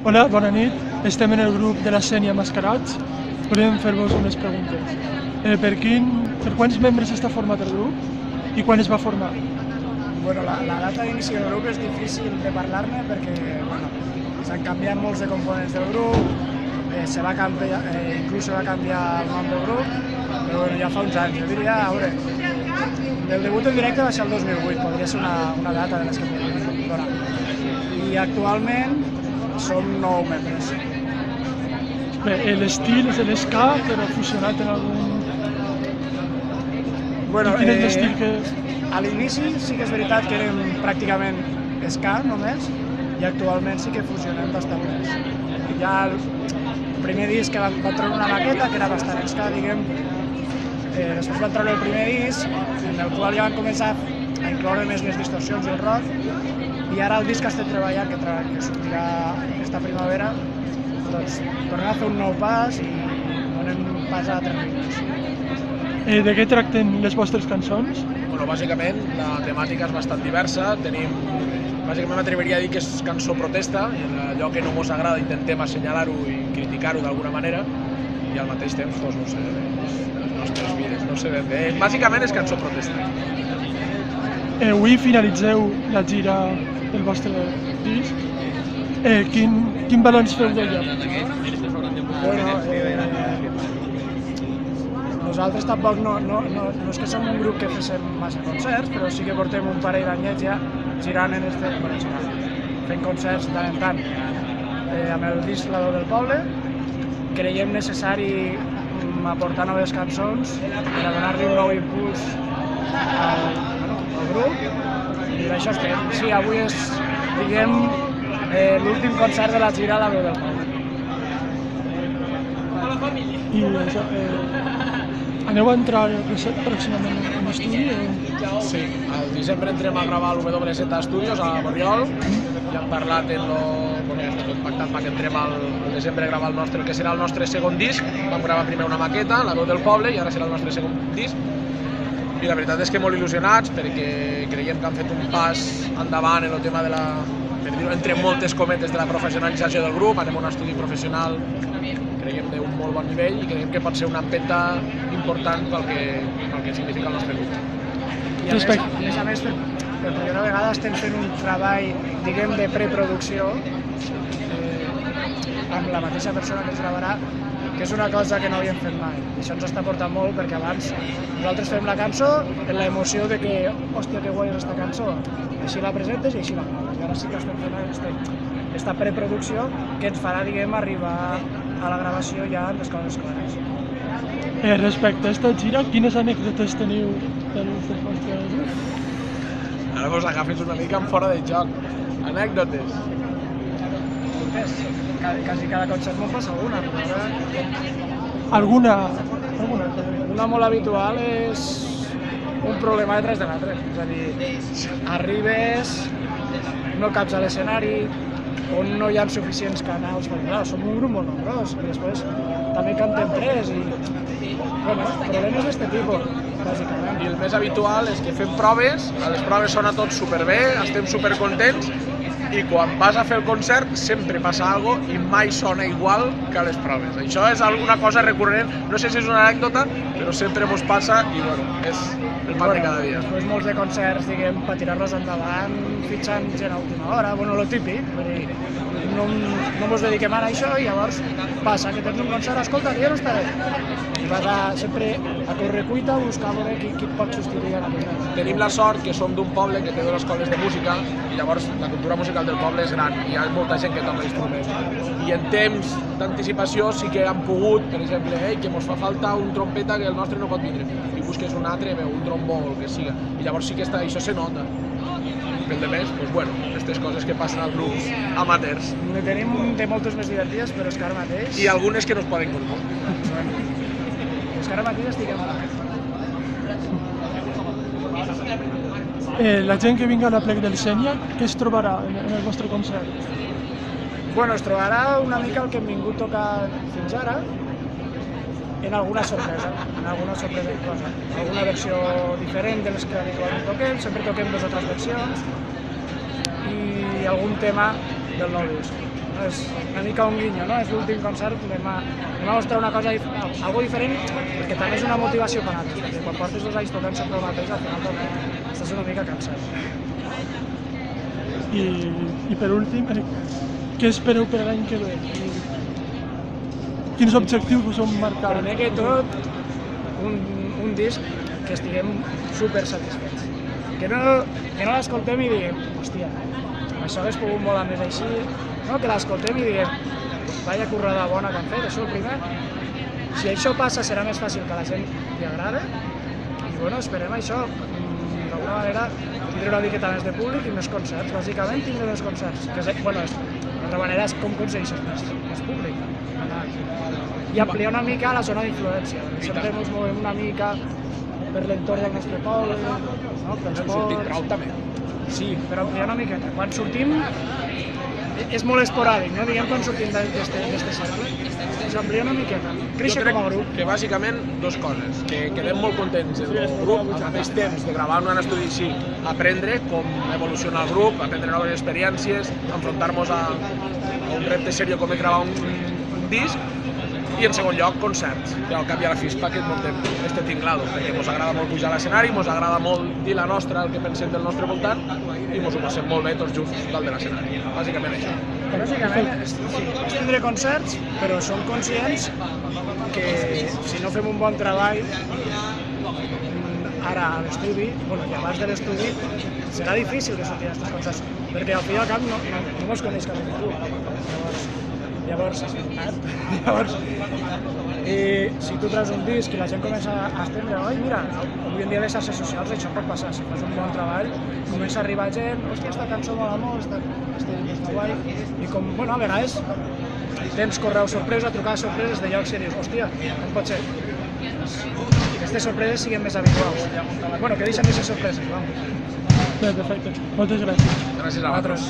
Hola, bona nit. Estem en el grup de la Sénia Mascarats. Volem fer-vos unes preguntes. Per quants membres està format el grup i quan es va formar? Bueno, la data d'inici del grup és difícil de parlar-ne perquè s'han canviat molts de components del grup, inclús se va canviar el nom del grup, però bueno, ja fa uns anys. Jo diria, a veure, el debut en directe va ser el 2008, podria ser una data de les que podríem donar. I actualment som 9 membres. Bé, l'estil és l'ska, però fusionat en algun... Bueno, I quin és l'estil que... A l'inici sí que és veritat que érem pràcticament ska només, i actualment sí que fusionem bastant més. Ja el primer disc que vam treure una maqueta, que era bastant ska, diguem, després vam treure el primer disc, en el qual ja vam començar a incloure més les distorsions i el rock, i ara el disc que estem treballant, que sortirà aquesta primavera, doncs tornem a fer un nou pas i donem pas a altres ritmes. De què tracten les vostres cançons? Bueno, bàsicament la temàtica és bastant diversa. Bàsicament m'atreviria a dir que és cançó protesta, i allò que no ens agrada intentem assenyalar-ho i criticar-ho d'alguna manera, i al mateix temps, doncs no sé, les nostres vides, no sé ben bé. Bàsicament és cançó protesta. Avui finalitzeu la gira del vostre disc. Quin balanç feu d'ella? Bueno, nosaltres tampoc no és que som un grup que fem massa concerts, però sí que portem un parell d'anyets ja girant fent concerts de tant en tant. Amb el disc La Veu del Poble creiem necessari aportar noves cançons per a donar-li un nou impuls al grup, i d'això estem. Sí, avui és, diguem, l'últim concert de la gira La Veu del Poble. I això, aneu a entrar pròximament en estudi? Sí, al desembre entrem a gravar el WZ Studios a Borriol, ja hem parlat tot pactat perquè entrem al desembre a gravar el que serà el nostre segon disc. Vam gravar primer una maqueta, La Veu del Poble, i ara serà el nostre segon disc. I la veritat és que molt il·lusionats perquè creiem que han fet un pas endavant en el tema de entre moltes cometes, de la professionalització del grup. Anem a un estudi professional, creiem d'un molt bon nivell, i creiem que pot ser una empenta important pel que significa el nostre grup. I a més, per primera vegada estem fent un treball, diguem, de preproducció amb la mateixa persona que ens gravarà, que és una cosa que no havíem fet mai. I això ens està portant molt, perquè abans nosaltres fem la cançó amb l'emoció de que, hòstia, que guai és aquesta cançó, així la presentes i així la graves. I ara sí que estem fent aquesta preproducció que ens farà, diguem, arribar a la gravació ja amb les coses clares. Respecte a aquesta gira, quines anècdotes teniu del vostre grup? Ara vos agafes una mica en fora de joc. Anècdotes. Quasi cada concert me'n passa alguna. Alguna? Una molt habitual és un problema detrás de l'altre. És a dir, arribes, no caps a l'escenari, on no hi ha suficients canals, perquè clar, som un grup molt nombrós, i després també cantem 3 i... Bueno, problemes d'aquest tipus, bàsicament. I el més habitual és que fem proves, a les proves sona tot superbé, estem supercontents, i quan vas a fer el concert sempre passa alguna cosa i mai sona igual que a les proves. Això és alguna cosa recurrent, no sé si és una anècdota, però sempre mos passa i bueno, és el pan de cada dia. Després molts de concerts, diguem, per tirar-los endavant, fitxant gent a última hora, bueno, lo típic, vull dir, no mos dediquem ara a això i llavors passa que tens un concert, escolta, que ja no estaré. I vas sempre a correcuita a buscar a veure qui et pot substituir a la vida. Tenim la sort que som d'un poble que té 2 escoles de música i llavors la cultura musical del poble és gran i hi ha molta gent que toca instruments. I en temps d'anticipació sí que han pogut, per exemple, que mos fa falta un trompeta que el nostre no pot vindre, i busques un altre, un trombó o el que siga, i llavors sí que això se nota. Pel de més, doncs bueno, aquestes coses que passen als grups amateurs. Ne tenim de moltes més divertides, però és que ara mateix... I algunes que no es poden contar. És que ara mateix estic en la... La gent que vingui a la plec del Sénia, què es trobarà en el vostre concert? Bueno, es trobarà una mica el que hem vingut tocant fins ara, en alguna sorpresa inclosa. Alguna versió diferent de les que habitualment toquem, sempre toquem 2 o 3 versions, i algun tema del nou disc. és una mica un guinyo, no? És l'últim concert, anem a mostrar una cosa, algo diferent, perquè també és una motivació per a nosaltres, perquè quan portes 2 anys tocant sempre el mateix, al final també estàs una mica cansat. I per últim, què espereu per l'any que ve? Quins objectius us heu marcat? Primer que tot, un disc que estiguem super satisfets. Que no l'escoltem i diguem, hòstia, això hagués pogut molar més així, no? Que l'escoltem i diguem, vaya currada bona que han fet, això el primer. Si això passa serà més fàcil que a la gent li agrada i bueno, esperem això, d'alguna manera tindre una miqueta més de públic i més concerts, bàsicament tindre més concerts. Bueno, d'altra manera és com aconsegueixes més públic. I ampliar una mica la zona d'influència, sempre ens movem una mica per l'entorn del nostre poble, no? Pels ports... prou també. Sí, però ampliar una miqueta. Quan sortim és molt esporàdic, no? Diguem quan sortim d'aquest cercle, ens amplia una miqueta, créixer com a grup. Que bàsicament 2 coses, que quedem molt contents del grup, al mateix temps de gravar en un estudi així, aprendre com evoluciona el grup, aprendre noves experiències, enfrontar-nos a un repte seriós com és gravar un disc, i en segon lloc, concerts, que al cap i a la fi fa que muntem este tinglado, perquè ens agrada molt pujar a l'escenari, ens agrada molt dir la nostra, el que pensem del nostre voltant, i ens ho passem molt bé tots junts dalt de l'escenari, bàsicament això. Bàsicament, sí, és tindre concerts, però som conscients que si no fem un bon treball ara a l'estudi, bueno, i abans de l'estudi, serà difícil que sortin aquests concerts, perquè al fi i al cap no ens coneix cap ningú. Llavors, si tu treus un disc i la gent comença a estendre, oi, mira, avui en dia les xarxes socials això pot passar, si fas un bon treball, comença a arribar gent, hòstia, aquesta cançó mola molt, està guai, i com, bueno, a vegades tens correu sorpresa, trucades sorpreses de llocs i dius, hòstia, com pot ser? Que aquestes sorpreses siguin més habituals. Bueno, que deixen de ser sorpreses, vamos. Bé, perfecte. Moltes gràcies. Gràcies a vosaltres.